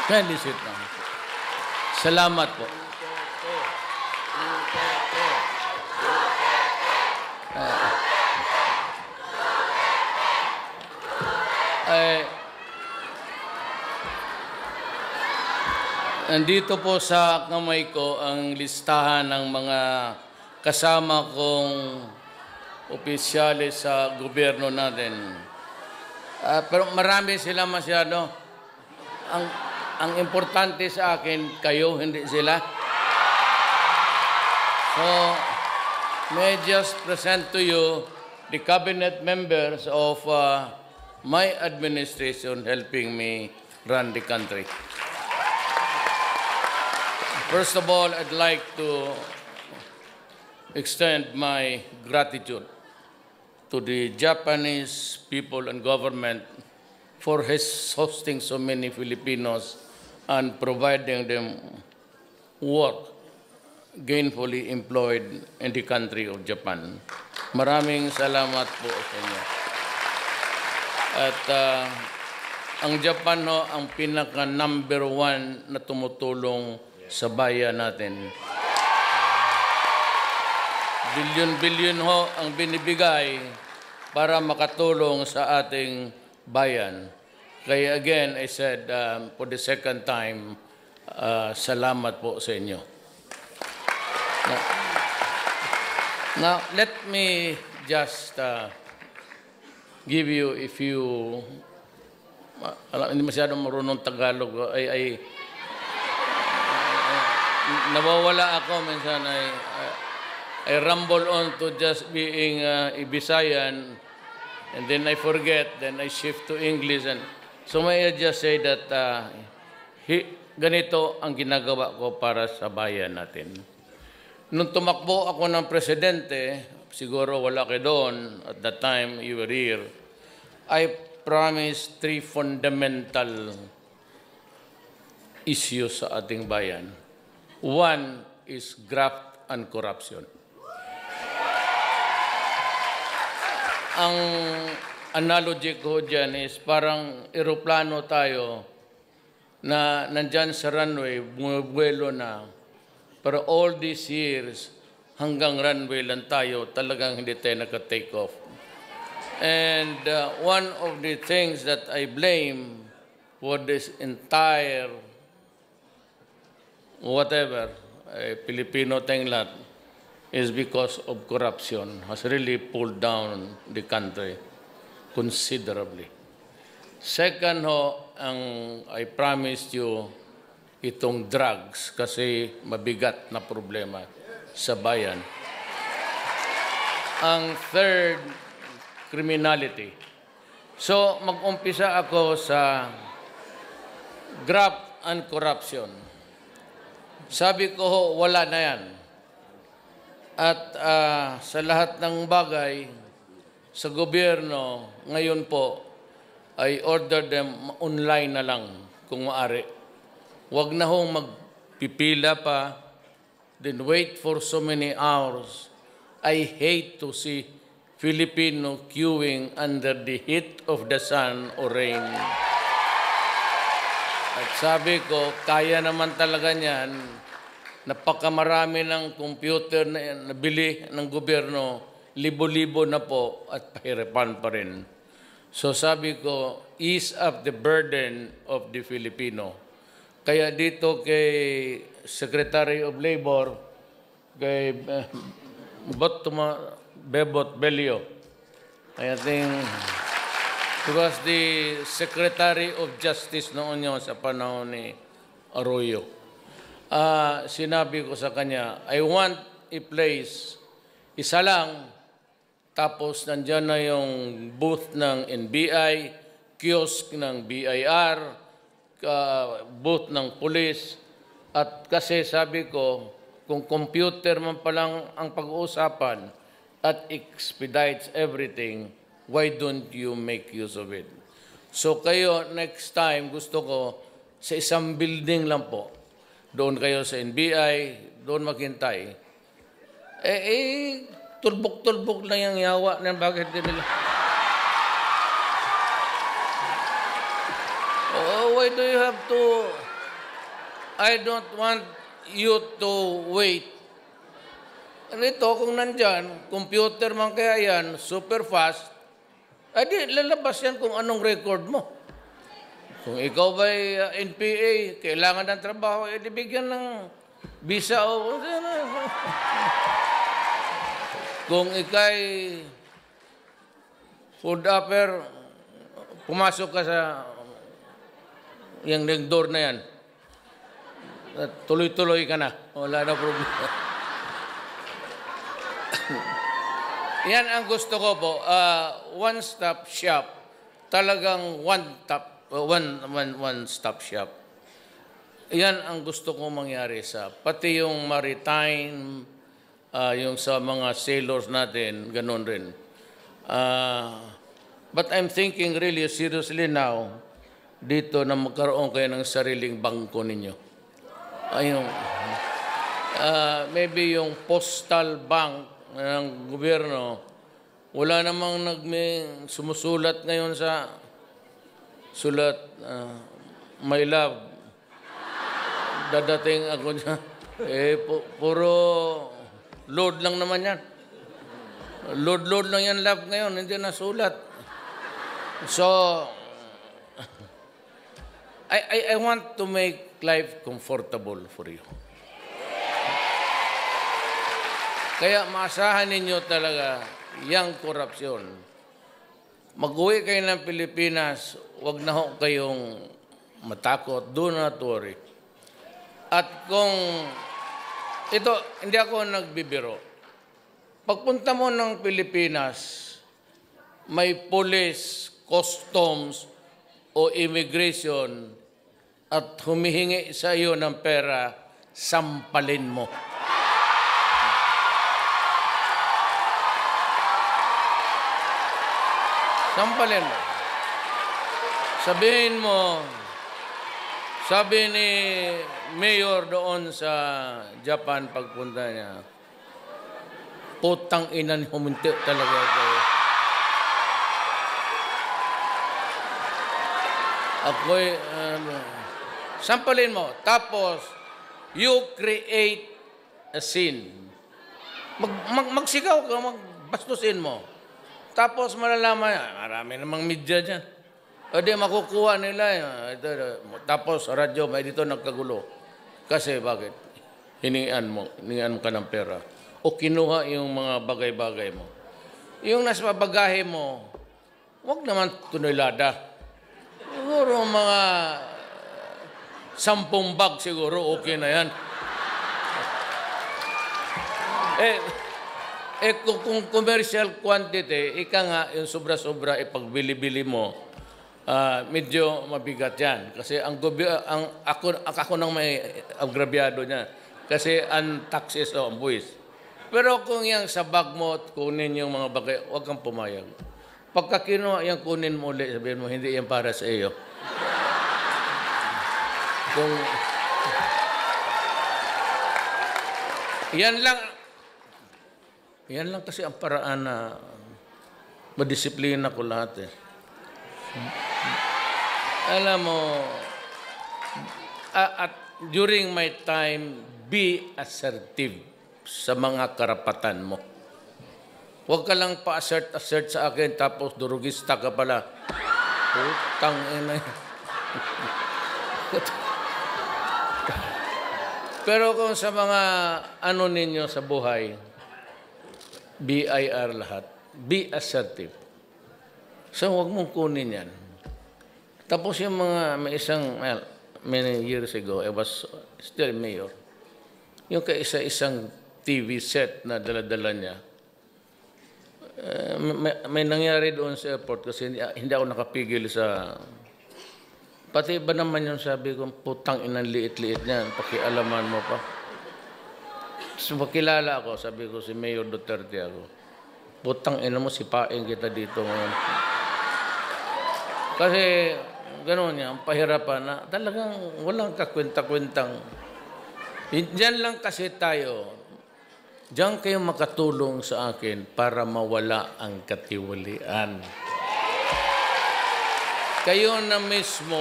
Kindly sit down. Salamat po. Nandito po sa kamay ko ang listahan ng mga kasama kong opisyalis sa gobyerno natin. Pero marami sila masyado. Ang importante sa akin, kayo, hindi sila. So, may I just present to you the cabinet members of my administration helping me run the country. First of all, I'd like to extend my gratitude to the Japanese people and government for hosting so many Filipinos and providing them work gainfully employed in the country of Japan. Maraming salamat po sa inyo. At ang Japan ho, ang pinaka number 1 na tumutulong sa bayan natin. Bilyon-bilyon ho ang binibigay para makatulong sa ating bayan. Kaya again, I said for the second time, salamat po sa inyo. Now let me just give you a few, hindi masyadong marunong Tagalog, nawawala ako minsan. I rumble on to just being a Bisayan, and then I forget, then I shift to English. And so may I just say that ganito ang ginagawa ko para sa bayan natin. Nung tumakbo ako ng presidente, siguro wala kayo doon, at that time you were here, I promised 3 fundamental issues sa ating bayan. One is graft and corruption. Ang analogy ko dyan is parang eroplano tayo na nandyan sa runway, bumubuelo na. Pero all these years, hanggang runway lang tayo, talagang hindi tayo naka-take off. And one of the things that I blame for this entire whatever, Filipino tayong lahat, is because of corruption has really pulled down the country considerably. Second ho, I promised you itong drugs kasi mabigat na problema sa bayan. Ang third, criminality. So mag-umpisa ako sa graft and corruption. Sabi ko ho, wala na yan. At sa lahat ng bagay, sa gobyerno, ngayon po, I order them online na lang kung maaari. Huwag na hong magpipila pa, then wait for so many hours. I hate to see Filipino queuing under the heat of the sun or rain. At sabi ko, kaya naman talaga niyan, napakamarami ng computer na nabili ng gobyerno, libo-libo na po at pahirapan pa rin. So sabi ko, ease up the burden of the Filipino. Kaya dito kay Secretary of Labor, kay Bebot Belio, I think he was the Secretary of Justice noon yun sa panahon ni Arroyo. Sinabi ko sa kanya, I want a place, isa lang, tapos nandyan na yung booth ng NBI, kiosk ng BIR, booth ng police, at kasi sabi ko, kung computer man palang ang pag-uusapan at expedites everything, why don't you make use of it? So kayo, next time, gusto ko, sa isang building lang po, doon kayo sa NBI, doon maghintay. Tulbok-tulbok lang yung yawa ng bakit din nila. Why do you have to I don't want you to wait. Rito, kung nandyan, computer man kaya yan, super fast, di lalabas yan kung anong record mo. Kung ikaw ba'y NPA, kailangan ng trabaho, di bigyan ng visa o... Kung ikay food upper, pumasok ka sa yung door na yan, tuloy-tuloy ka na. Wala na problema. Yan ang gusto ko po. One-stop shop. Talagang one-stop shop. Yan ang gusto ko mangyari sa pati yung maritime, yung sa mga sailors natin, ganun rin. But I'm thinking really seriously now, dito na magkaroon kayo ng sariling bangko ninyo. Maybe yung postal bank ng gobyerno, wala namang sumusulat ngayon sa sulat, my love, dadating ako dyan. Puro load lang naman yan. Load lang yan, love, ngayon, hindi na sulat. So, I want to make life comfortable for you. Kaya maasahan ninyo talaga yung korupsyon. Mag-uwi kayo ng Pilipinas, wag na ho kayong matakot, do not worry. At kung ito, hindi ako nagbibiro. Pagpunta mo ng Pilipinas, may police, customs, o immigration at humihingi sa iyo ng pera, sampalin mo. Sampalin mo. Sabihin mo, sabi ni Mayor doon sa Japan pagpunta niya, putang inan, huminti talaga kayo. Ako'y, sampalin mo. Tapos, you create a scene. Magsigaw ka, magbastusin mo. Tapos malalaman, marami namang media dyan. O di makukuha nila. Tapos radyo, may dito nagkagulo. Kasi bakit? Hiningan mo ka ng pera. O kinuha yung mga bagay-bagay mo. Yung nasa bagahe mo, huwag naman tunilada. Siguro mga 10 bag siguro, okay na yan. Kung commercial quantity, ika nga, yung sobra-sobra, ipagbili-bili mo, medyo mabigat yan. Kasi ako nang may agrabyado niya. Kasi ang taxes o ang buwis. Pero kung yung sa bag mo, kunin yung mga bagay, huwag kang pumayag. Pagka kinuha yung kunin mo ulit, sabihin mo, hindi yan para sa iyo. Kung yan lang kasi ang paraan na madisiplina ko lahat eh. Alam mo, at during my time, be assertive sa mga karapatan mo. Huwag ka lang pa-assert sa akin tapos durugista ka pala. Putang ina. Pero kung sa mga ano ninyo sa buhay, BIR lahat, be assertive. So huwag mong kunin yan. Tapos yung mga, many years ago, I was still mayor. Yung kaisa-isang TV set na dala-dala niya, may nangyari doon sa airport kasi hindi ako nakapigil sa... Pati ba naman yung sabi ko, putang inang liit-liit niyan, pakialaman mo pa. So, makilala ako, sabi ko si Mayor Duterte ako, putang ina mo, sipain kita dito ngayon. Kasi, gano'n niya, ang pahirapan na talagang walang kakwenta-kwentang. Diyan lang kasi tayo, diyan kayo makatulong sa akin para mawala ang katiwalian. Kayo na mismo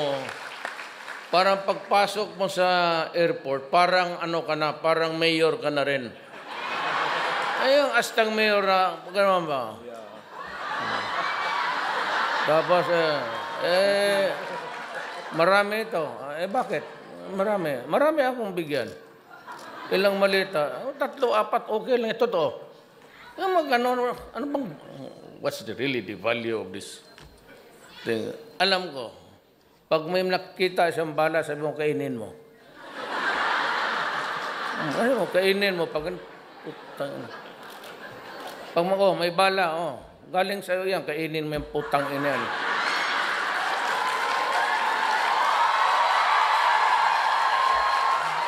Parang pagpasok mo sa airport, parang ano ka na, parang mayor ka na rin. Ay, yung astang mayor na, gano'n ba? Tapos, marami ito. Bakit? Marami. Marami akong bigyan. Ilang malita. 3, 4, okay lang. Ito to. Yung ano bang, what's really the value of this thing? Alam ko, pag may nakita siyang bala, sabi mo, kainin mo. Ano mo, kainin mo. Pag may bala, galing sa'yo yan, kainin mo yung putang ina yan.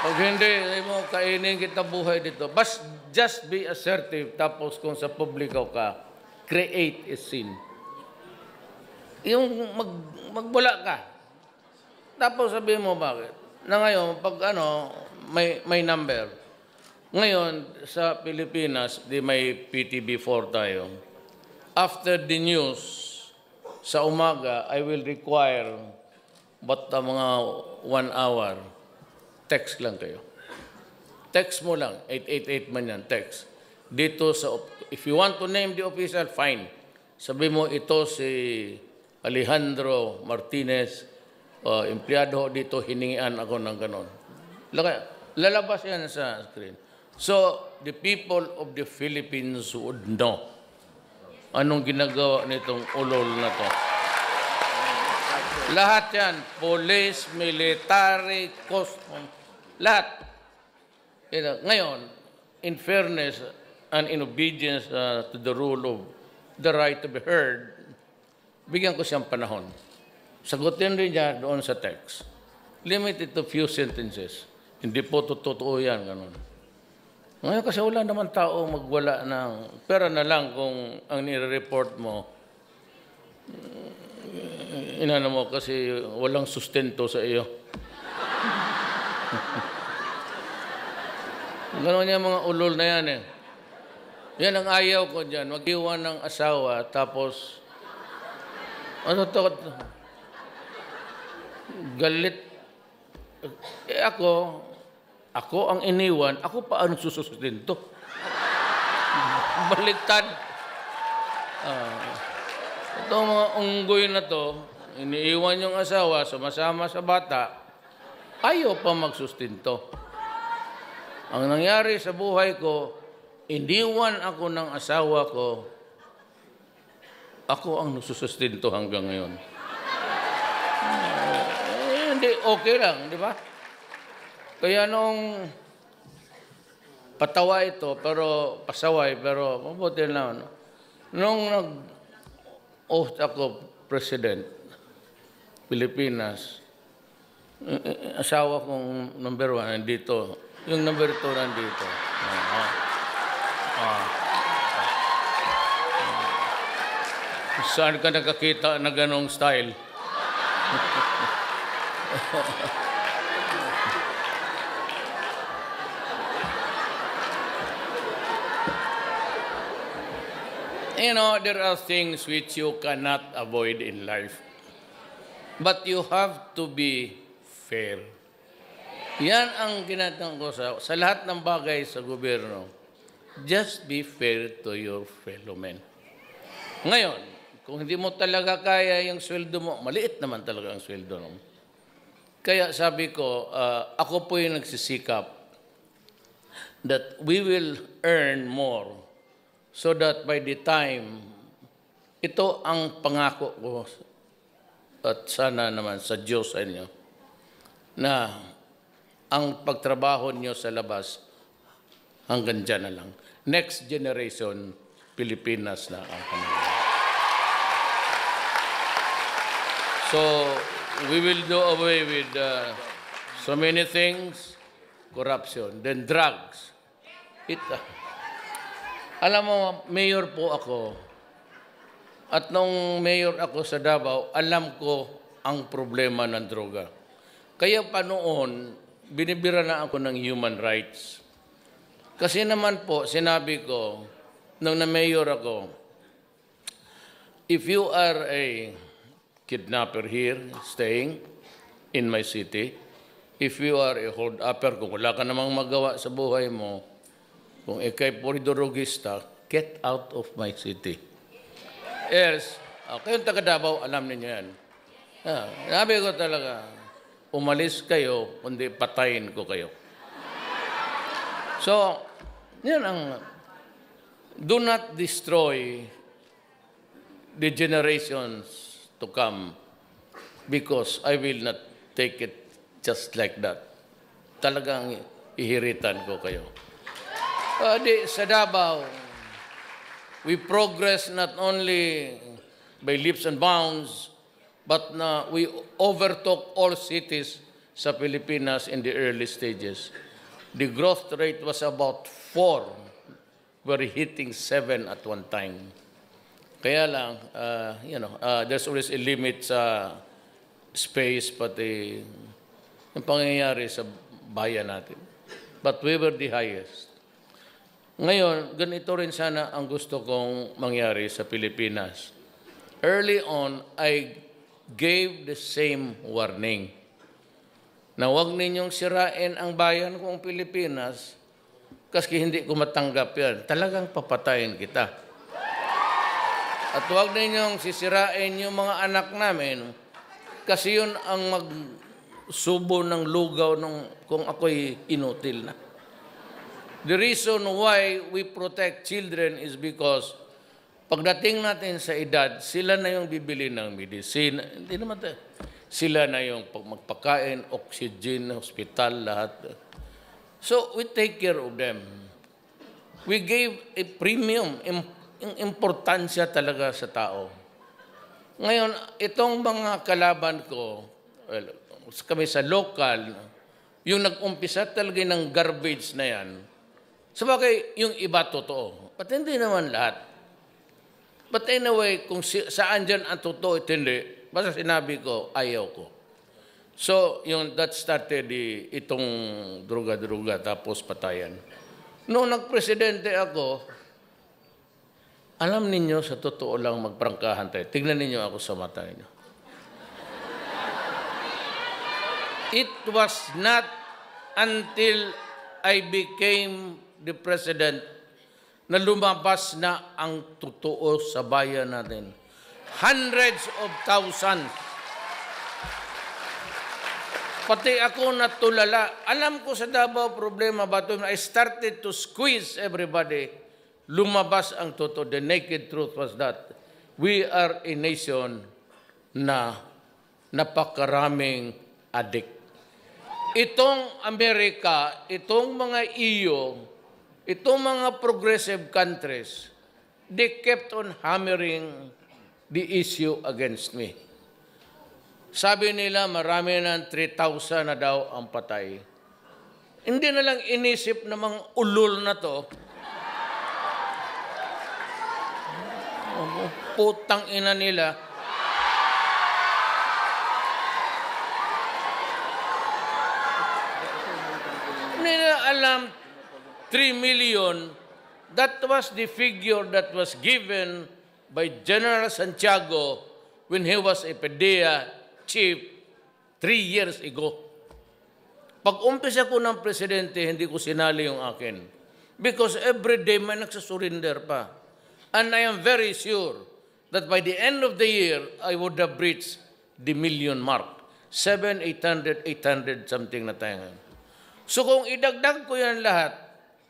Pag hindi, mo kainin kita buhay dito. Just be assertive. Tapos kung sa publiko ka, create a scene. Yung magbula ka. Tapos sabihin mo bakit. Na ngayon, pag may number. Ngayon, sa Pilipinas, may PTB4 tayo. After the news, sa umaga, I will require mga 1 hour. Text lang kayo. Text mo lang. 888 man yan, text. Dito if you want to name the official, fine. Sabi mo, ito si Alejandro Martinez, empleyado dito, hiningian ako ng ganon. Lalabas yan sa screen. So, the people of the Philippines would know anong ginagawa nitong ulol na to. Lahat yan, police, military, custom, lahat. Ngayon, in fairness and in obedience to the rule of the right to be heard, bigyan ko siyang panahon. Sagutin rin niya doon sa text. Limited to few sentences. Hindi po totoo yan. Ganun. Ngayon kasi wala naman tao magwala ng pera na lang kung ang nire-report mo, inano mo kasi walang sustento sa iyo. Ganun yung mga ulol na yan eh. Yan ang ayaw ko dyan. Mag-iwan ng asawa tapos galit. Ako ang iniwan, ako pa anong susustento? Baliktad. Itong mga unggoy na to, iniiwan yung asawa, sumasama sa bata, ayaw pa magsustinto. Ang nangyari sa buhay ko, iniwan ako ng asawa ko, ako ang nagsusustinto hanggang ngayon. Hindi, okay lang, di ba? Kaya nung patawa ito, pero pasaway, pero mabuti na. Nung nag-oath ako, President, Pilipinas, asawa kong number 1 nandito, yung number 2 nandito. Saan ka nakakita na ganong style? You know, there are things which you cannot avoid in life. But you have to be fair. Yan ang ginatang ko sa lahat ng bagay sa gobyerno. Just be fair to your fellow men. Ngayon, kung hindi mo talaga kaya yung sweldo mo, maliit naman talaga ang sweldo mo. Kaya sabi ko, ako po yung nagsisikap that we will earn more so that by the time, ito ang pangako ko at sana naman sa Diyos sa inyo, na ang pagtrabaho niyo sa labas hanggang dyan na lang. Next generation, Pilipinas na ang kanila. So, we will do away with so many things, corruption, then drugs. Alam mo, mayor po ako. At nung mayor ako sa Davao, alam ko ang problema ng droga. Kaya pa noon, binibira na ako ng human rights. Kasi naman po, sinabi ko, nung na-mayor ako, if you are a kidnapper here, staying, in my city. If you are a hold-upper, kung wala ka namang magawa sa buhay mo, kung ikay poridorogista, get out of my city. Else, kayong taga Davao, alam niyo yan. Sabi ko talaga, umalis kayo, kundi patayin ko kayo. So, yan ang, do not destroy the generations to come because I will not take it just like that. Talagang ihiritan ko kayo. Sa Davao, we progress not only by leaps and bounds, but we overtook all cities sa Pilipinas in the early stages. The growth rate was about 4. We're hitting 7 at one time. Kaya lang, there's always a limit sa space, pati yung pangyayari sa bayan natin. But we were the highest. Ngayon, ganito rin sana ang gusto kong mangyari sa Pilipinas. Early on, I gave the same warning na huwag ninyong sirain ang bayan kong Pilipinas kasi hindi ko matanggap yan. Talagang papatayin kita. At huwag ninyong sisirain yung mga anak namin kasi yun ang magsubo ng lugaw kung ako'y inutil na. The reason why we protect children is because pagdating natin sa edad, sila na yung bibili ng medicine. Hindi naman tayo. Sila na yung magpakain, oxygen, hospital, lahat. So, we take care of them. We gave a premium, importansya talaga sa tao. Ngayon, itong mga kalaban ko, kami sa local, yung nag-umpisa talaga ng garbage na yan, sabagay, yung iba totoo. But hindi naman lahat. But anyway, kung saan dyan ang totoo at hindi, basta sinabi ko, ayaw ko. So, that started itong druga-druga tapos patayan. Noong nagpresidente ako, alam ninyo, sa totoo lang magprangkahan tayo. Tignan ninyo ako sa mata ninyo. It was not until I became the president na lumabas na ang totoo sa bayan natin. Hundreds of thousands. Pati ako natulala. Alam ko sa Davao problema ba ito? I started to squeeze everybody. Lumabas ang totoo. The naked truth was that we are a nation na napakaraming addict. Itong Amerika, itong mga EU, itong mga progressive countries, they kept on hammering the issue against me. Sabi nila, marami na 3,000 na daw ang patay. Hindi na lang inisip ng mga ulol na to. Putang ina nila. Hindi nila alam 3 million, that was the figure that was given by General Santiago when he was a PDEA chief 3 years ago. Pag-umpisa ko ng presidente, hindi ko sinali yung akin. Because every day may nagsasurrender pa. And I am very sure that by the end of the year, I would have reached the million mark. 7, 800, 800 something na tayo ngayon. So kung idagdag ko yan lahat,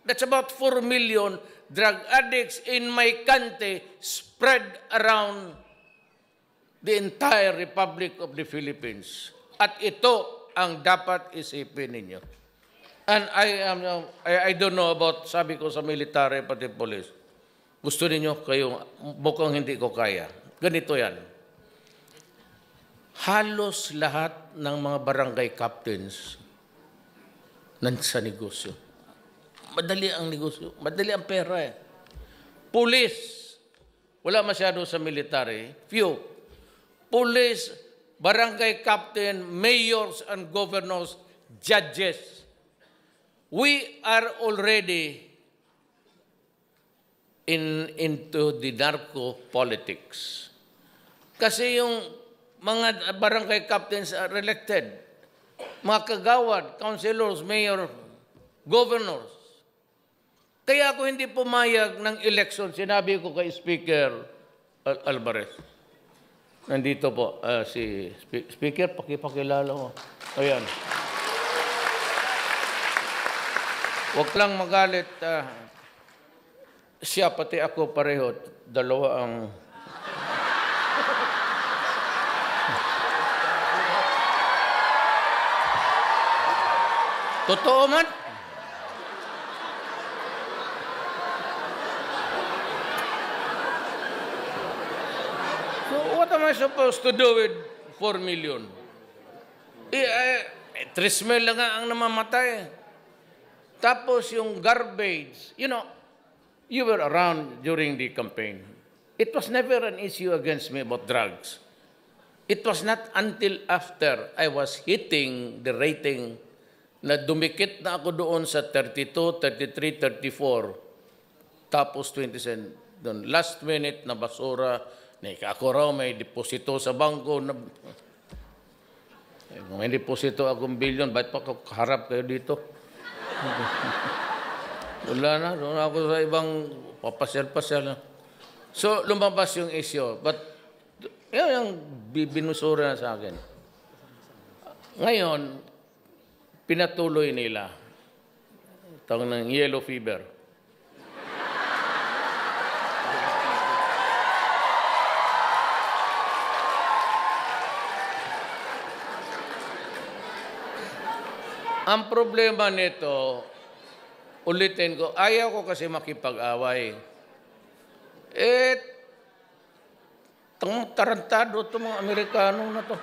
that's about 4 million drug addicts in my country spread around the entire Republic of the Philippines. At ito ang dapat isipin ninyo. And I don't know about, sabi ko sa military pati police, gusto ninyo kayo, mukhang hindi ko kaya. Ganito yan. Halos lahat ng mga barangay captains nansa negosyo. Madali ang negosyo. Madali ang pera eh. Police. Wala masyado sa military. Few. Police, barangay captain, mayors and governors, judges. We are already into the narco politics. Kasi yung mga barangay captains are elected. mga kagawad, councilors, mayor, governors. Kaya ako hindi pumayag ng election, sinabi ko kay Speaker Alvarez. Nandito po, si Speaker, pakipakilala ko. Ayan. Huwag lang magalit. Siya, pati ako pareho. Dalawa ang... Totoo man? So what am I supposed to do with 4 million? 3 mil lang nga ang namamatay. Tapos yung garbage, you know, you were around during the campaign. It was never an issue against me about drugs. It was not until after I was hitting the rating na dumikit na ako doon sa 32, 33, 34, tapos 27. Doon, last minute na basura, ako raw may deposito sa bangko. May deposito akong bilyon, bakit pa harap kayo dito? Wala na, doon ako sa ibang papasyal-pasyal. So, lumabas yung issue. But, yun yung binusura na sa akin. Ngayon, pinatuloy nila. Tawag ng yellow fever. Ang problema nito, ulitin ko, ayaw ko kasi makipag-away. Tarantado itong mga Amerikano na to.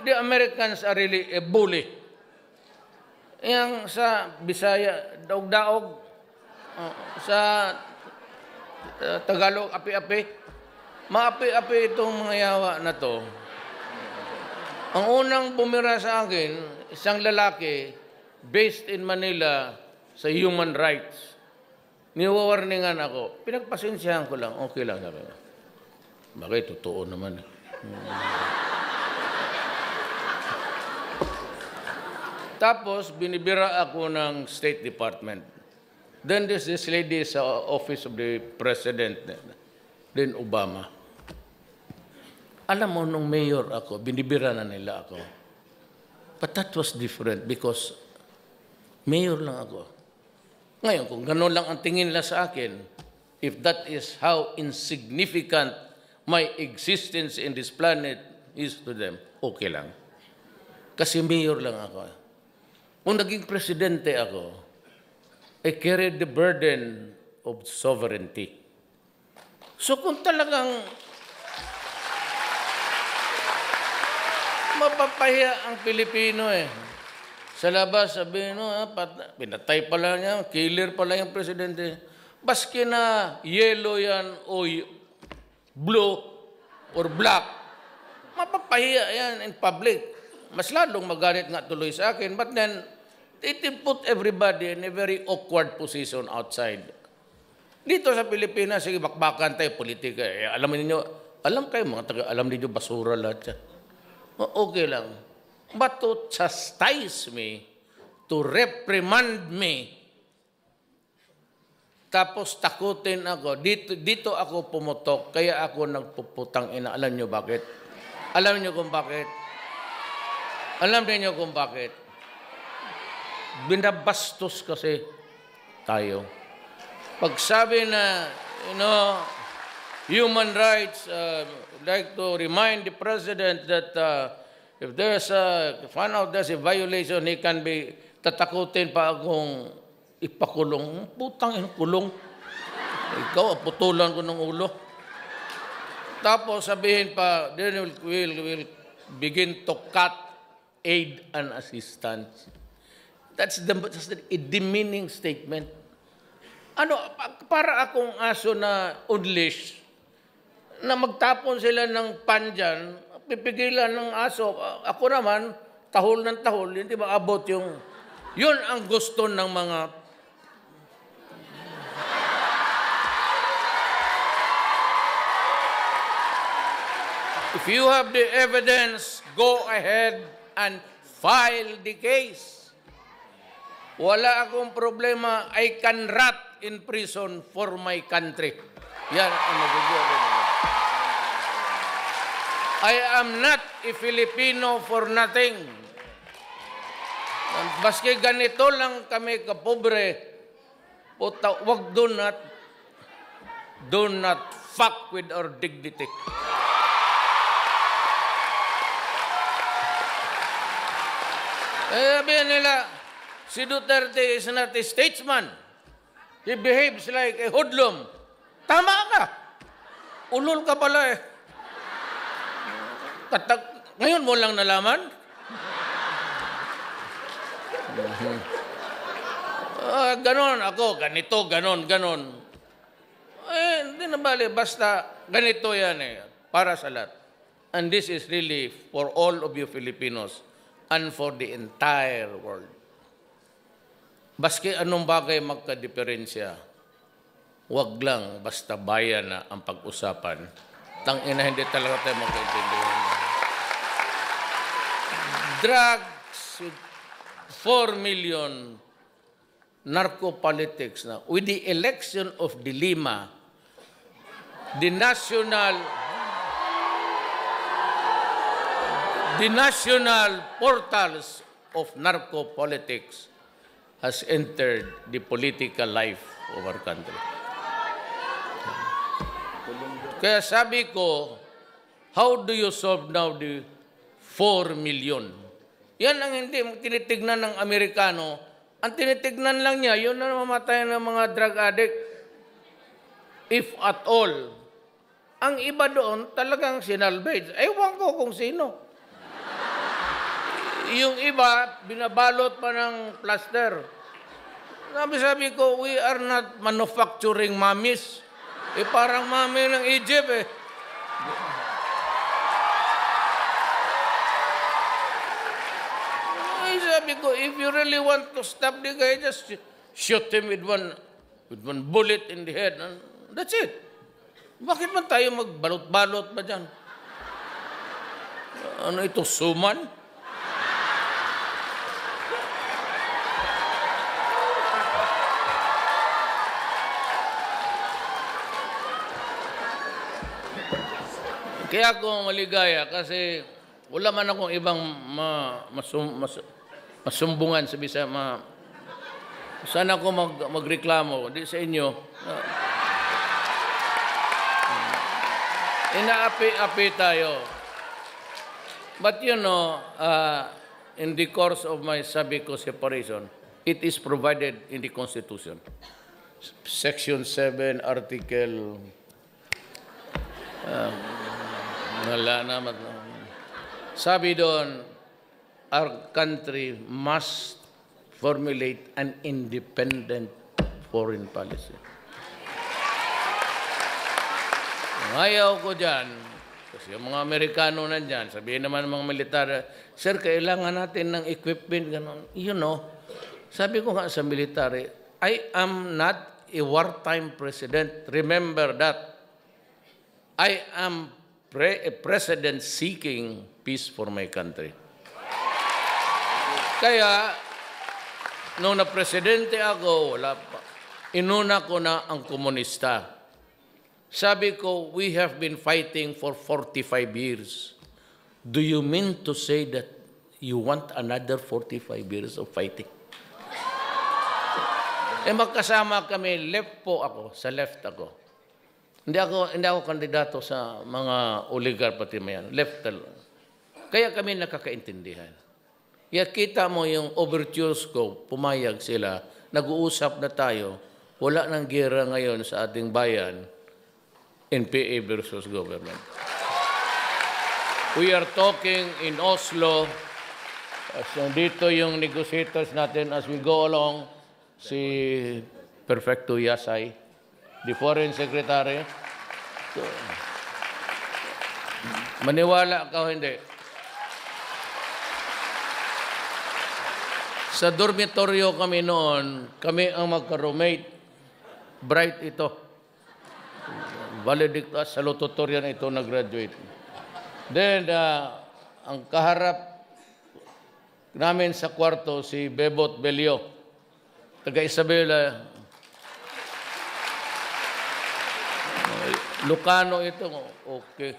The Americans are really a bully. Yang sa Bisaya, daog-daog. Sa Tagalog, api-api. Maapi-api itong mga yawa na to. Ang unang bumira sa akin, isang lalaki based in Manila sa human rights. Niwawarningan ako. Pinagpasensyahan ko lang. Okay lang. Sabi. Bakit? Totoo naman. Tapos, binibira ako ng State Department. Then there's this lady sa Office of the President, then Obama. Alam mo, nung mayor ako, binibira na nila ako. But that was different because mayor lang ako. Ngayon, kung gano'n lang ang tingin nila sa akin, if that is how insignificant my existence in this planet is to them, okay lang. Kasi mayor lang ako. Kung naging presidente ako, I carried the burden of sovereignty. So kung talagang mapapahiya ang Pilipino sa labas, sabihin, pinatay pala niya, killer pala yung presidente. Baski na yellow yan o blue or black, mapapahiya yan in public. Mas lalong magalit nga tuloy sa akin. But then, it put everybody in a very awkward position outside. Dito sa Pilipinas, sige, bakbakan tayo, politika. Alam niyo, alam kayo, mga taga, alam niyo, basura lahat yan. Okay lang. But to chastise me, to reprimand me, tapos takutin ako, dito ako pumutok, kaya ako nagpuputang ina. Alam niyo bakit? Alam niyo kung bakit? Alam niyo kung bakit? Binabastos kasi tayo. Pag sabi na, human rights, like to remind the president that if there's found out there's a violation, he can be tatakutin pa akong ipakulong. Putang kulong. Ikaw, putulan ko ng ulo. Tapos sabihin pa, then we'll begin to cut aid and assistance. That's a demeaning statement. Para akong aso na unleash, na magtapon sila ng pan dyan, pipigilan ng aso. Ako naman, tahol ng tahol, hindi maabot yung... Yun ang gusto ng mga... If you have the evidence, go ahead and file the case. Wala akong problema. I can rot in prison for my country. Yan ang magagawa ko. I am not a Filipino for nothing. Baski ganito lang kami kapobre, wag do not fuck with our dignity. Sabihin nila, si Duterte is not a statesman. He behaves like a hoodlum. Tama ka. Ulol ka pala eh. Ngayon mo lang nalaman? Ganon ako, ganito, ganon. Hindi na bali, basta ganito yan eh, para sa lahat. And this is really for all of you Filipinos and for the entire world. Baski anong bagay magka-diferensya, wag lang basta bayan na ang pag-usapan. Tangina, hindi talaga tayo magkaintindihan. Drugs, 4 million, narco-politics na. With the election of De Lima, the national portals of narco-politics has entered the political life of our country. Kaya sabi ko, how do you solve now the 4 million? Yan ang hindi tinitignan ng Amerikano. Ang tinitignan lang niya, yun na mamatay ng mga drug addict. If at all. Ang iba doon, talagang sinalvage. Ewan ko kung sino. Yung iba, binabalot pa ng plaster. Sabi ko, we are not manufacturing mummies. Parang mummy ng Egypt eh. Sabi ko, if you really want to stop the guy, just shoot him with one bullet in the head. And that's it. Bakit man tayo magbalot-balot ba dyan? Ano ito, suman? Kaya ako maligaya kasi wala man akong ibang masumbungan sa Bisaya. Sana ako magreklamo. Di sa inyo. Inaapi-api tayo. But you know, in the course of my Sabico separation, it is provided in the Constitution. Section 7, Article... sabi doon, our country must formulate an independent foreign policy. Ayaw ko dyan, kasi yung mga Amerikano nandyan, sabihin naman ng mga militar, sir, kailangan natin ng equipment, gano'n. You know, sabi ko nga sa military, I am not a wartime president. Remember that. I am a president seeking peace for my country. Kaya, nung na-presidente ako, wala pa. Inuna ko na ang komunista. Sabi ko, we have been fighting for 45 years. Do you mean to say that you want another 45 years of fighting? Magkasama kami, left po ako, sa left ako. Hindi ako kandidato sa mga oligarch pati mayan. Left talaga. Kaya kami nakakaintindihan. Kaya kita mo yung overtures ko, pumayag sila, nag-uusap na tayo, wala nang gera ngayon sa ating bayan, NPA versus government. We are talking in Oslo. So dito yung negotiators natin as we go along, si Perfecto Yasay, the Foreign Secretary. So, maniwala ka o hindi? Sa dormitoryo kami noon, kami ang magka-roommate. Bright ito. Valedictorian, salutatorian ito na graduate. Then, ang kaharap namin sa kwarto si Bebot Belio, taga Isabela. Lucano ito. Okay.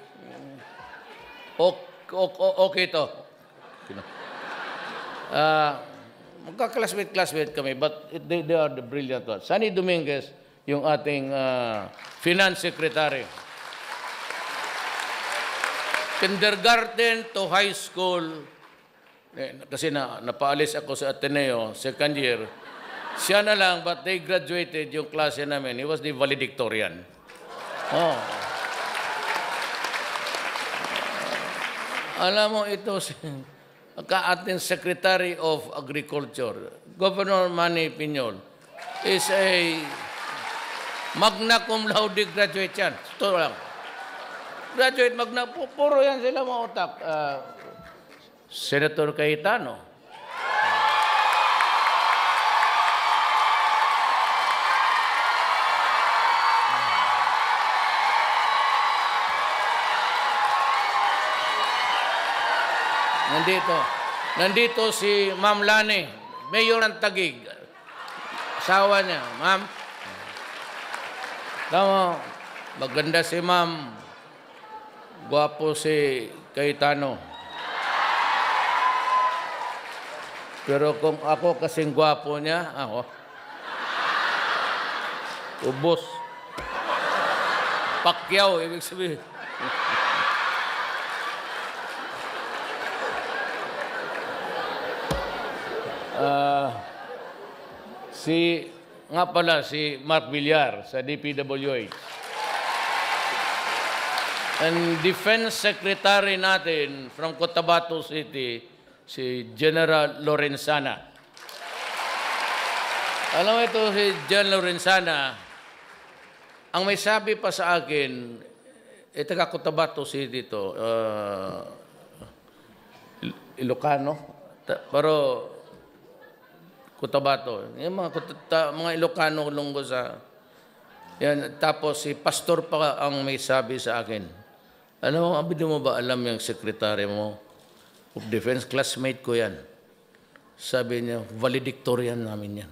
Okay to. Magka-classmate kami, but they are the brilliant ones. Sunny Dominguez, yung ating finance secretary. Kindergarten to high school, kasi napaalis ako sa Ateneo, second year, siya na lang, but they graduated yung klase namin. He was the valedictorian. Oh. Alam mo, ito si ating Secretary of Agriculture, Governor Manny Piñol, is a magna cum laude graduate yan. Ito lang. Graduate, magna, puro yan sila mga utak. Senator Cayetano. Nandito si Ma'am Lani, Mayor ng Taguig. Asawa niya, Ma'am. Tama, maganda si Ma'am. Gwapo si Cayetano. Pero kung ako kasing gwapo niya, ako, ubos. Pakyaw, ibig sabihin. Si Mark Villar sa DPWH. And Defense Secretary natin from Cotabato City, si General Lorenzana. Alam mo ito, si General Lorenzana, ang may sabi pa sa akin, taga Cotabato City ito, Ilocano, pero Cotabato. Yung mga Ilocano lunggo sa... Yan. Tapos si pastor pa ang may sabi sa akin. Ano, abid mo ba alam yung sekretary mo of defense? Classmate ko yan. Sabi niya, valedictorian namin yan.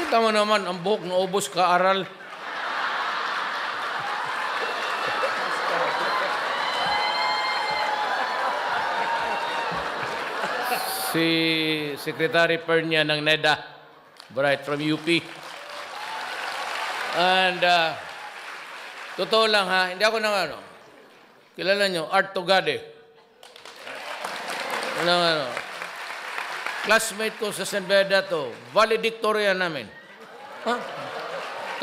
Kita mo naman, ang buhok na ubos ka-aral. Si Secretary Pernia ng NEDA, right from UP. And totoo lang ha, hindi ako kilala nyo, Art Tugade. Classmate ko sa San Bernardo, valedictorian namin.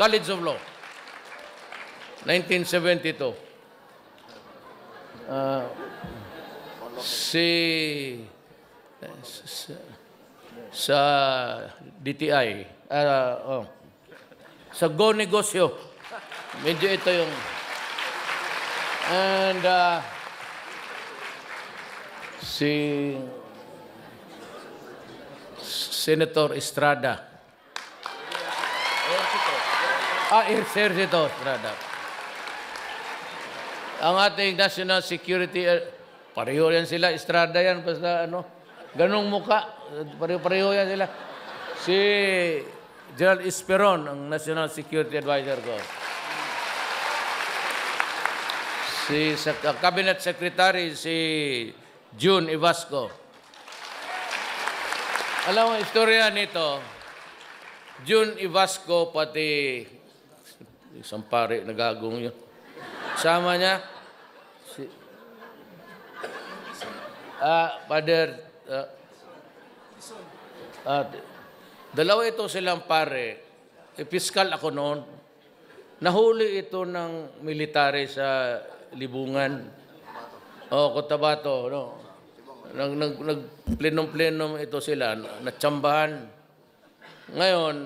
College of Law. 1972. Sa DTI, sa Go Negosyo, medyo ito yung, and si Senator Estrada. Ejercito Estrada. Ang ating National Security, pareho yan sila, Estrada yan, basta ganong muka, pareho yan sila. Si Gerald Esperon, ang National Security Advisor ko. Si Cabinet Secretary, si June Ivasco. Alam mo, istorya nito, June Ivasco, pati isang pare, nagagong yun. Sama niya, Father, dalawa ito silang pare. Piskal ako noon. Nahuli ito ng military sa Libungan. Cotabato. Nagplenom-plenom ito sila. Natsambahan. Ngayon,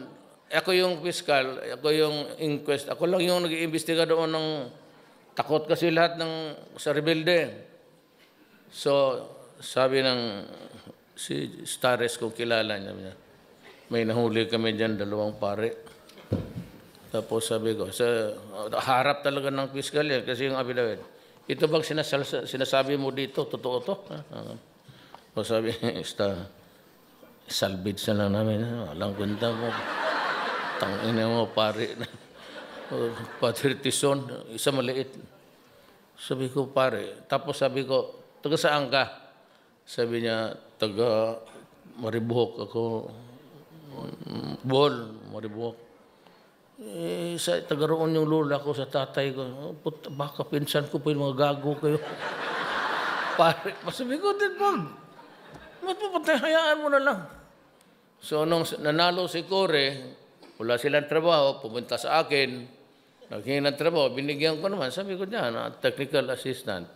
ako yung piskal, ako yung inquest. Ako lang yung nag-iimbestiga doon ng takot kasi lahat sa rebelde. So, sabi ng si Stares kung kilala niya, may nahuli kami dyan, 2 pare. Tapos sabi ko, sa harap talaga ng piskal yan, kasi yung affidavit, ito bang sinasabi mo dito, totoo to? O sabi, salvage na lang namin. Walang kwenta mo. Tangina mo, pare. Padre Tison, isa maliit. Sabi ko, pare. Tapos sabi ko, taga saan ka? Sabi niya, taga Maribohok ako. Bohol, Maribohok. Sa taga roon yung lola ko sa tatay ko. Baka pinsan ko po yung mga gago kayo. Pare, masabi ko, hayaan mo na lang. So, nung nanalo si Kore, wala silang trabaho, pumunta sa akin, naghingi ng trabaho, binigyan ko naman. Sabi ko dyan, technical assistant.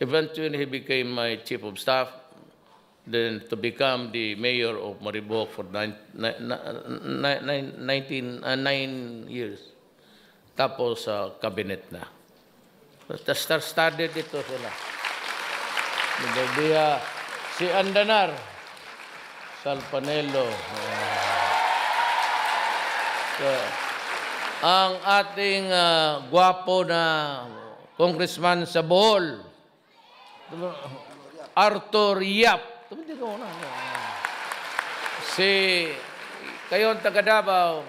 Eventually, he became my chief of staff, then to become the mayor of Maribohok for 9 years. Tapos, cabinet na. Started ito sila. Si Andanar, Salpanelo, ang ating gwapo na congressman sa Bohol, Arthur Yap. Kayo ang taga Davao,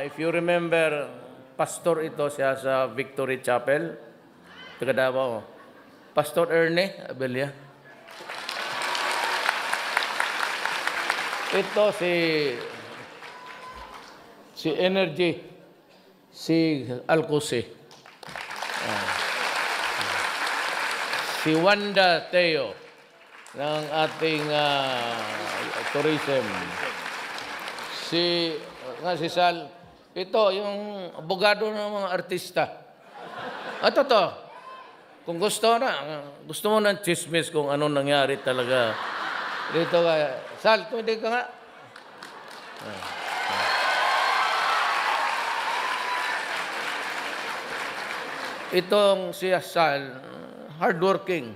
if you remember, pastor ito siya sa Victory Chapel, taga Davao. Pastor Erne Abella. Ito si Energy, si Alcose. Si Wanda Teo ng ating tourism. Si Sal, ito yung abogado ng mga artista. At ito, kung gusto mo ng chismis kung anong nangyari talaga. Dito ka, Sal, tumidig ka nga. Itong si Sal, hardworking.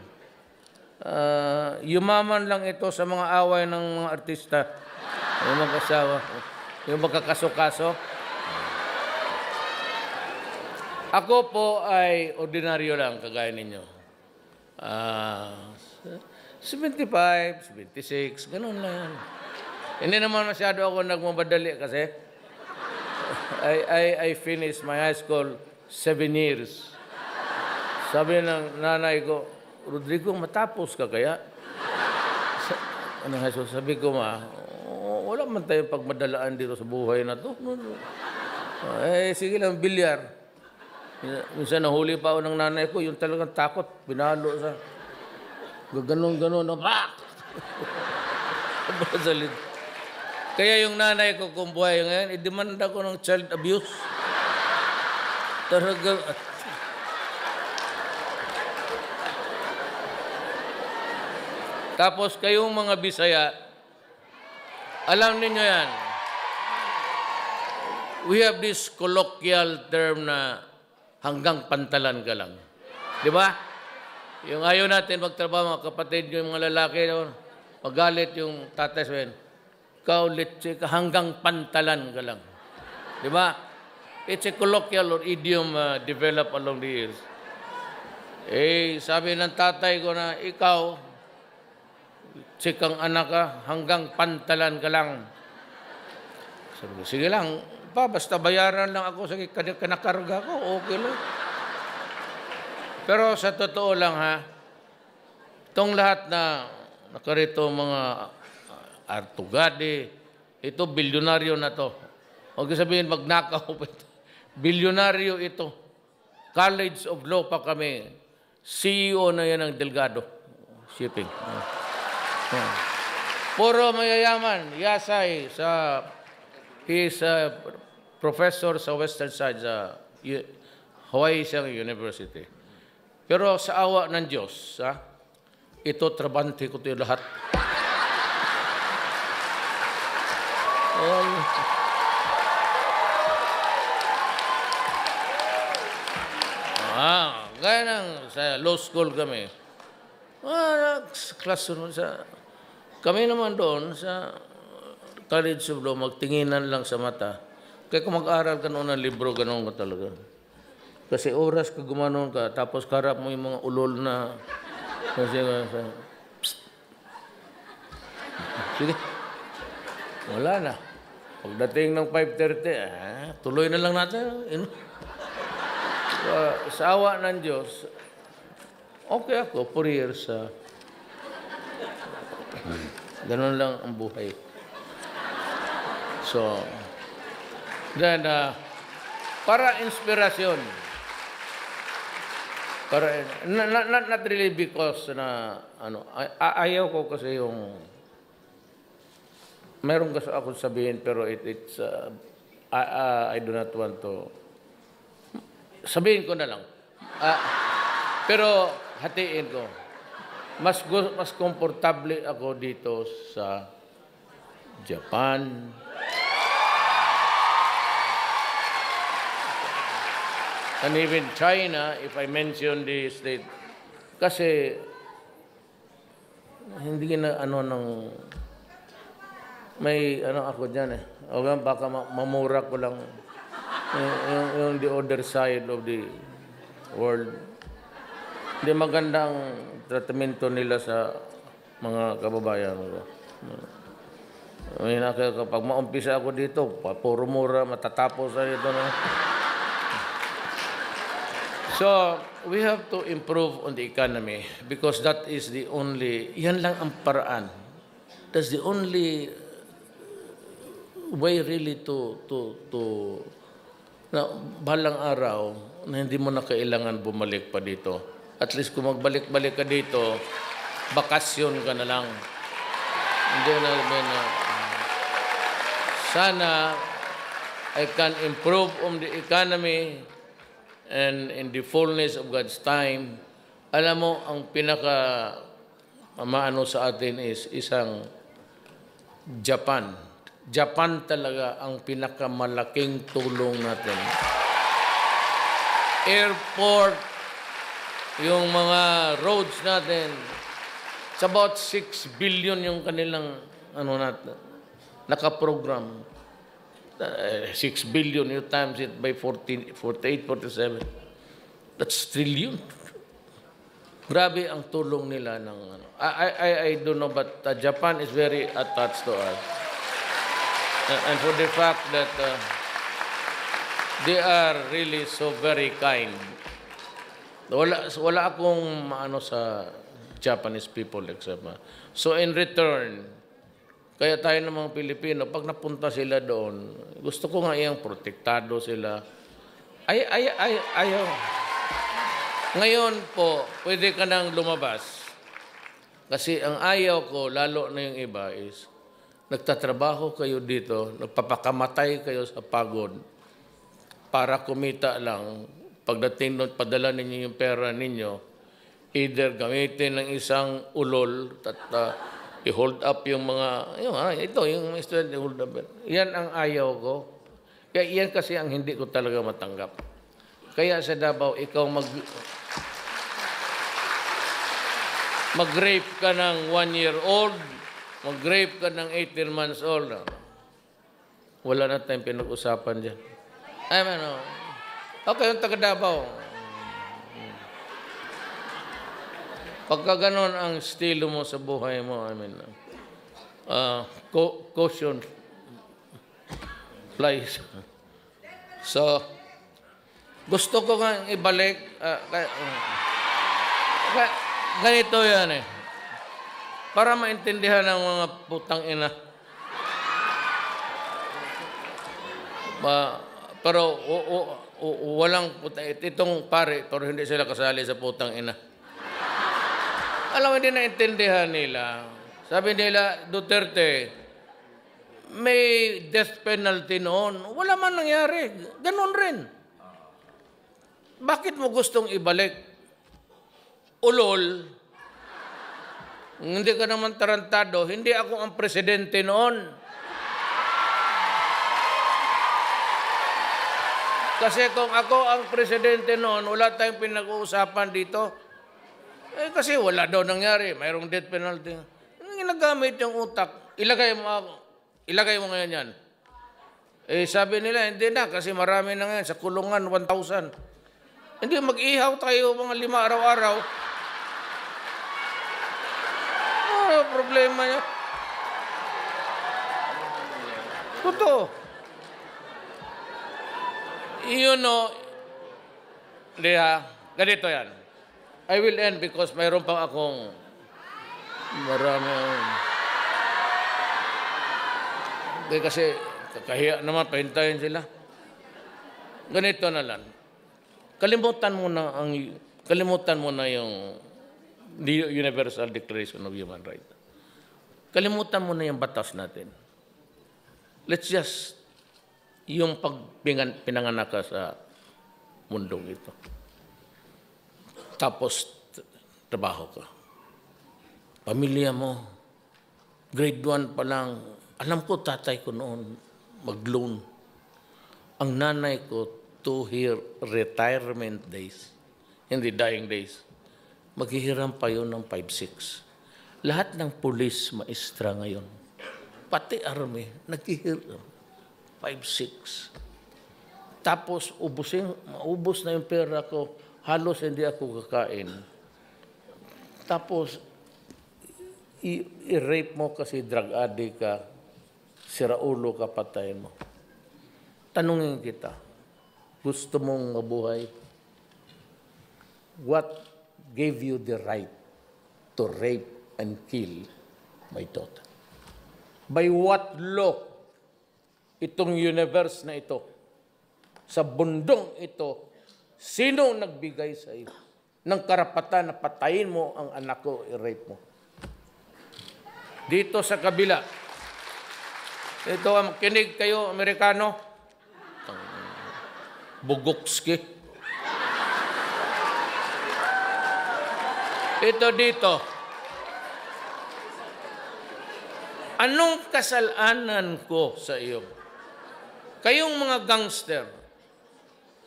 Yumaman lang ito sa mga away ng mga artista. Yung mag-asawa, yung magkakaso-kaso. Ako po ay ordinaryo lang, kagaya ninyo. 75, 76, ganun lang yan. Hindi naman masyado ako nagmamadali kasi I finished my high school 7 years. Sabi ng nanay ko, Rodrigo, matapos ka kaya? Sabi ko, wala man tayong pagmadalaan dito sa buhay na to. Sige lang, bilyar. Minsan nahuli pa ako ng nanay ko, yung talagang takot, pinalo sa ganon-ganon, Kaya yung nanay ko kung buhay ngayon, idemanda ko ng child abuse. Tapos kayong mga Bisaya, alam ninyo yan, we have this colloquial term na hanggang pantalan ka lang. Di ba? Yung ayaw natin magtrabaho, mga kapatid, yung mga lalaki, magalit yung tatay sabihin, ikaw, litsi ka, hanggang pantalan ka lang. Di ba? It's a colloquial or idiom developed along the years. Sabi ng tatay ko na, ikaw, tsikang anak ka, hanggang pantalan ka lang. Sabi ko, sige lang, basta bayaran lang ako sa kanakarga ko, okay lang. Pero sa totoo lang itong lahat na nakarito mga Artugadi, ito bilyonaryo na to. Huwag sabihin magnakaw pa ito. Bilyonaryo ito. College of Law pa kami. CEO na yan ng Delgado Shipping. Puro mayayaman. Yasay he is a professor sa Western Side sa Hawaii University. Pero sa awa ng Diyos, ito trabante ko ito lahat. Gaya ng sa law school kami. Classroom kami naman doon sa College of Law, magtinginan lang sa mata. Kaya kung mag-aral ka noon ng libro, ganun ka talaga. Kasi oras ka gumanon ka, tapos karap mo yung mga ulol na... Kasi, sige, wala na. Pagdating ng 5:30, tuloy na lang natin. Sa awa ng Diyos, okay ako, 4 years. Ganun lang ang buhay. So, then, para inspirasyon, not really because na, ayaw ko kasi yung, meron kasi ako sabihin, pero it's, I do not want to, sabihin ko na lang. Pero, hatiin ko. Mas komportable ako dito sa Japan, and even China, if I mention the state, kasi hindi na may ako dyan O baka mamura ko lang yung the other side of the world. Hindi magandang tratamento nila sa mga kababayan ko. Kapag maumpisa ako dito, puro mura, matatapos na dito. So, we have to improve on the economy because that is the only, yan lang ang paraan. That's the only way really to na balang araw na hindi mo na kailangan bumalik pa dito. At least kung magbalik-balik ka dito, bakasyon ka na lang. Hindi na sana I can improve on the economy. And in the fullness of God's time, alam mo, ang pinaka maano sa atin is isang Japan. Japan talaga ang pinakamalaking tulong natin. Airport, yung mga roads natin, it's about 6 billion yung kanilang natin, nakaprogram. 6 billion, you times it by 48, 47. That's trillion. Grabe ang tulong nila ng I don't know, but Japan is very attached to us. And for the fact that they are really so very kind. Wala akong sa Japanese people except. So in return, kaya tayo ng mga Pilipino, pag napunta sila doon, gusto ko nga iyang protektado sila. Ayaw. Ngayon po, pwede ka nang lumabas. Kasi ang ayaw ko, lalo na yung iba, is nagtatrabaho kayo dito, nagpapakamatay kayo sa pagod para kumita lang. Pagdating doon, padala ninyo yung pera ninyo, either gamitin ng isang ulol, i-hold up yung mga, yung student, i-hold up. Yan ang ayaw ko. Kaya yan kasi ang hindi ko talaga matanggap. Kaya sa Davao, ikaw mag-rape ka ng 1-year-old, mag-rape ka ng 18 months old. Wala na tayong pinag-usapan dyan. Okay, yung taga Davao. Pagka ganon ang estilo mo sa buhay mo, caution flies. So, gusto ko nga ibalik, ganito yan para maintindihan ng mga putang ina. Pero walang putang, itong pare, pero hindi sila kasali sa putang ina. Alam mo, hindi naintindihan nila. Sabi nila, Duterte, may death penalty noon. Wala man nangyari. Ganon rin. Bakit mo gustong ibalik? Ulol. Hindi ka naman tarantado. Hindi ako ang presidente noon. Kasi kung ako ang presidente noon, wala tayong pinag-uusapan dito. Kasi wala daw nangyari. Mayroong death penalty. Ginagamit yung utak. Ilagay mo ngayon yan. Sabi nila, hindi na. Kasi marami na ngayon. Sa kulungan, 1,000. Hindi, mag-ihaw tayo mga 5 araw-araw. Ano problema niya? Totoo. You know, Leah, ganito yan. I will end because mayroon pa akong maraming... Kasi kakahiya naman, pahintayin sila. Ganito na lang. Kalimutan mo na yung Universal Declaration of Human Rights. Kalimutan mo na yung batas natin. Let's just yung pinanganak ka sa mundong ito. Tapos trabaho ka. Pamilya mo, grade 1 pa lang, alam ko tatay ko noon mag-loan. Ang nanay ko to her retirement days, in the dying days, maghihiram pa yun ng 5-6. Lahat ng pulis, maestra ngayon, pati army, naghihiram 5-6. Tapos maubos na yung pera ko, halos hindi ako kakain. Tapos, i-rape mo kasi drug addict ka, siraulo ka, patayin mo. Tanungin kita, gusto mong mabuhay? What gave you the right to rape and kill my daughter? By what law itong universe na ito, sa bundong ito, sino nagbigay sa iyo ng karapatan na patayin mo ang anak ko, i-rape mo? Dito sa kabila, ito, makinig kayo, Amerikano, Bugokski. Ito dito. Anong kasalanan ko sa iyo? Kayong mga gangster,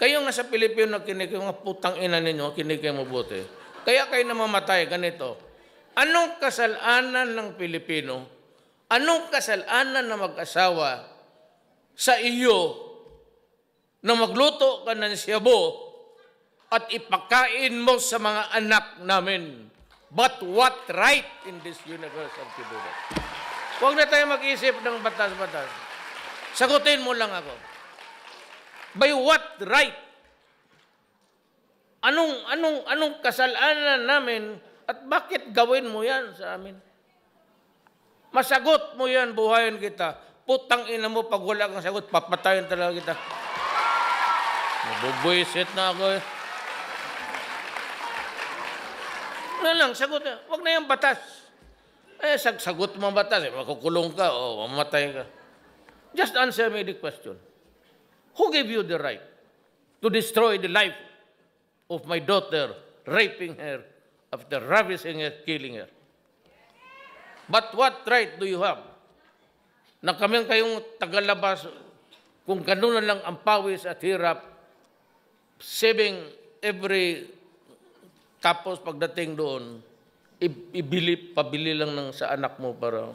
kayong nasa Pilipino na kinig, mga putang ina ninyo, kinig kayo mabuti. Kaya kayo namamatay, ganito. Anong kasalanan ng Pilipino? Anong kasalanan ng mag-asawa sa iyo na magluto ka ng siyabo at ipakain mo sa mga anak namin? But what right in this universe have to do that? Huwag na tayo mag-isip ng batas-batas. Sagutin mo lang ako. By what right? Anong kasalanan namin at bakit gawin mo yan sa amin? Masagot mo yan, buhayin kita. Putang ina mo, pag wala kang sagot, papatayin talaga kita. Mabubwisit na ako eh. Ano lang, sagot na. Huwag na yung batas. Sagot mo ang batas, makukulong ka o mamatay ka. Just answer me the question. Who gave you the right to destroy the life of my daughter, raping her, after ravishing her, killing her? But what right do you have na kami kayong tagalabas kung gano'n na lang ang pawis at hirap, saving every, tapos pagdating doon, pabili lang ng sa anak mo para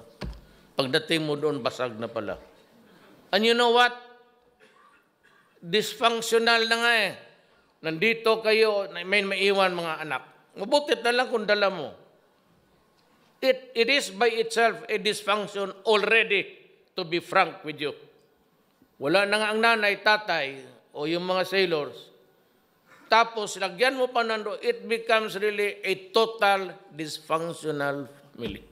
pagdating mo doon, basag na pala. And you know what? Dysfunctional na nga eh. Nandito kayo, may maiwan mga anak. Mabutit na lang kung dala mo. It is by itself a dysfunction already, to be frank with you. Wala na nga ang nanay, tatay, o yung mga sailors. Tapos, lagyan mo pa nando, it becomes really a total dysfunctional family.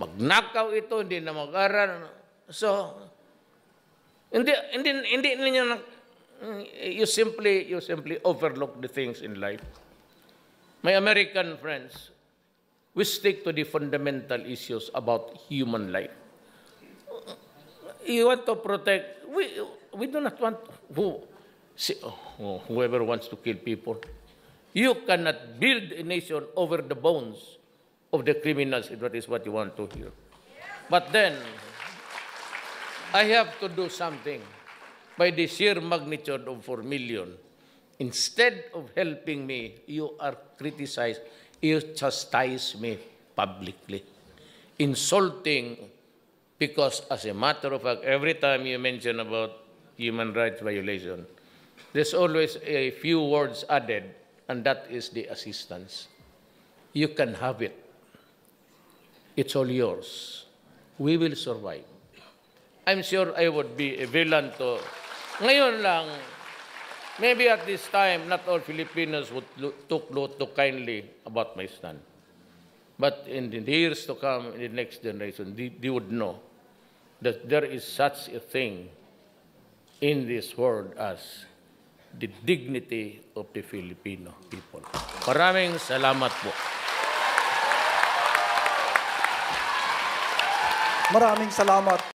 Magnakaw ito, hindi na mag-aral. So, hindi ninyo na, you simply overlook the things in life. My American friends, we stick to the fundamental issues about human life. You want to protect, we do not want whoever wants to kill people. You cannot build a nation over the bones of the criminals, if that is what you want to hear. But then, I have to do something by the sheer magnitude of 4 million. Instead of helping me, you are criticized, you chastise me publicly. Insulting, because as a matter of fact, every time you mention about human rights violation, there's always a few words added, and that is the assistance. You can have it. It's all yours. We will survive. I'm sure I would be a villain to... Ngayon lang, maybe at this time, not all Filipinos would took note too kindly about my stand. But in the years to come, in the next generation, they would know that there is such a thing in this world as the dignity of the Filipino people. Maraming salamat po. Maraming salamat.